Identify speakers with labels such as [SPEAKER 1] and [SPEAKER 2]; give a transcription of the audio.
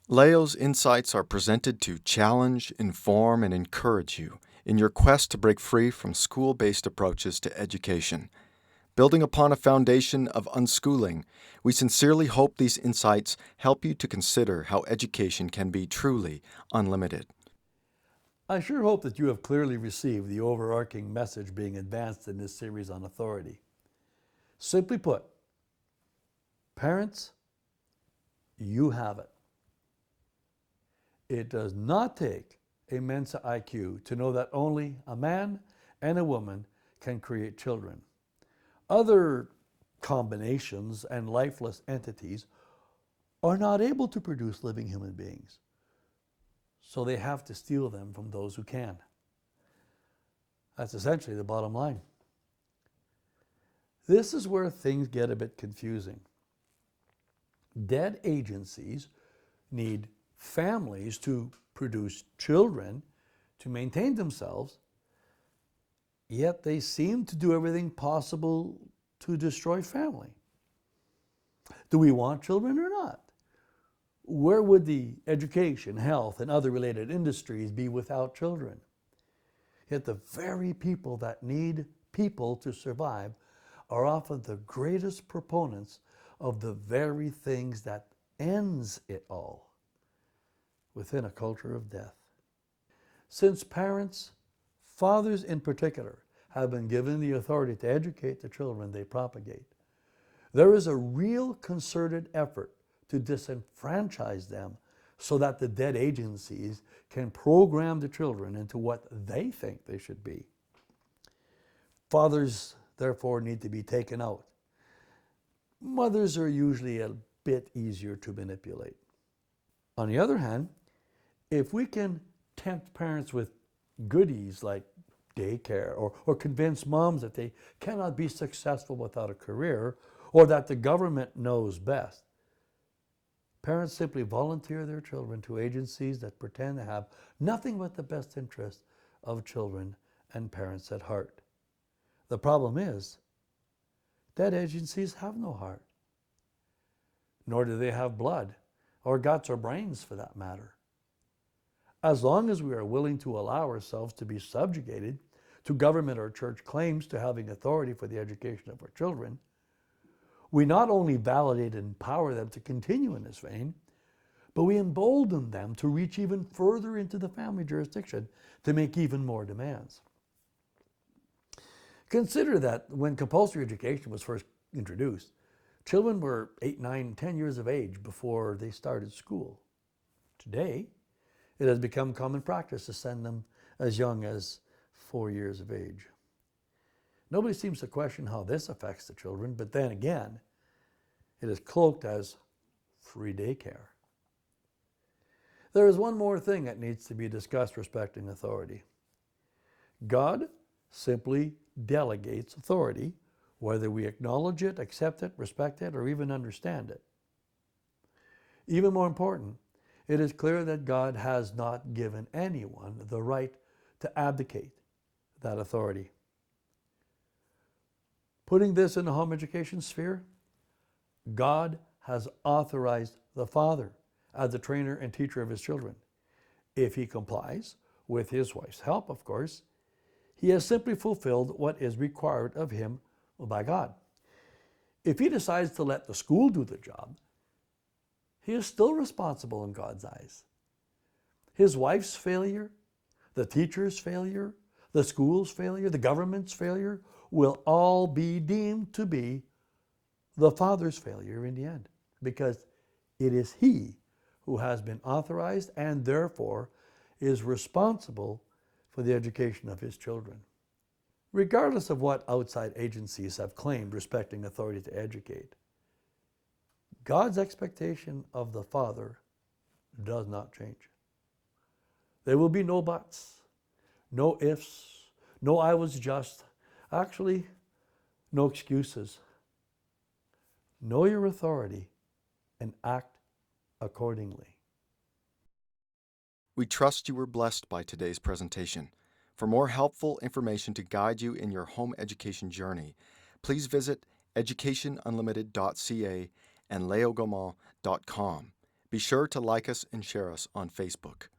[SPEAKER 1] Leo's insights are presented to challenge, inform, and encourage you in your quest to break free from school-based approaches to education. Building upon a foundation of unschooling, we sincerely hope these insights help you to consider how education can be truly unlimited.
[SPEAKER 2] I sure hope that you have clearly received the overarching message being advanced in this series on authority. Simply put, parents, you have it. It does not take a Mensa IQ to know that only a man and a woman can create children. Other combinations and lifeless entities are not able to produce living human beings, so they have to steal them from those who can. That's essentially the bottom line. This is where things get a bit confusing. Dead agencies need families to produce children to maintain themselves, yet they seem to do everything possible to destroy family. Do we want children or not? Where would the education, health, and other related industries be without children? Yet the very people that need people to survive are often the greatest proponents of the very things that ends it all within a culture of death. Since parents, fathers in particular, have been given the authority to educate the children they propagate, there is a real concerted effort to disenfranchise them so that the dead agencies can program the children into what they think they should be. Fathers, therefore, need to be taken out. Mothers are usually a bit easier to manipulate. On the other hand, if we can tempt parents with goodies like daycare or convince moms that they cannot be successful without a career or that the government knows best, parents simply volunteer their children to agencies that pretend to have nothing but the best interest of children and parents at heart. The problem is, dead agencies have no heart, nor do they have blood, or guts, or brains for that matter. As long as we are willing to allow ourselves to be subjugated to government or church claims to having authority for the education of our children, we not only validate and empower them to continue in this vein, but we embolden them to reach even further into the family jurisdiction to make even more demands. Consider that when compulsory education was first introduced, children were 8, 9, 10 years of age before they started school. Today, it has become common practice to send them as young as 4 years of age. Nobody seems to question how this affects the children, but then again, it is cloaked as free daycare. There is one more thing that needs to be discussed respecting authority. God simply delegates authority, whether we acknowledge it, accept it, respect it, or even understand it. Even more important, it is clear that God has not given anyone the right to abdicate that authority. Putting this in the home education sphere, God has authorized the father as the trainer and teacher of his children. If he complies, with his wife's help, of course, he has simply fulfilled what is required of him by God. If he decides to let the school do the job, he is still responsible in God's eyes. His wife's failure, the teacher's failure, the school's failure, the government's failure will all be deemed to be the father's failure in the end, because it is he who has been authorized and therefore is responsible for the education of his children. Regardless of what outside agencies have claimed respecting authority to educate, God's expectation of the father does not change. There will be no buts, no ifs, no I was just, actually, no excuses. Know your authority and act accordingly.
[SPEAKER 1] We trust you were blessed by today's presentation. For more helpful information to guide you in your home education journey, please visit educationunlimited.ca and leogaumont.com. Be sure to like us and share us on Facebook.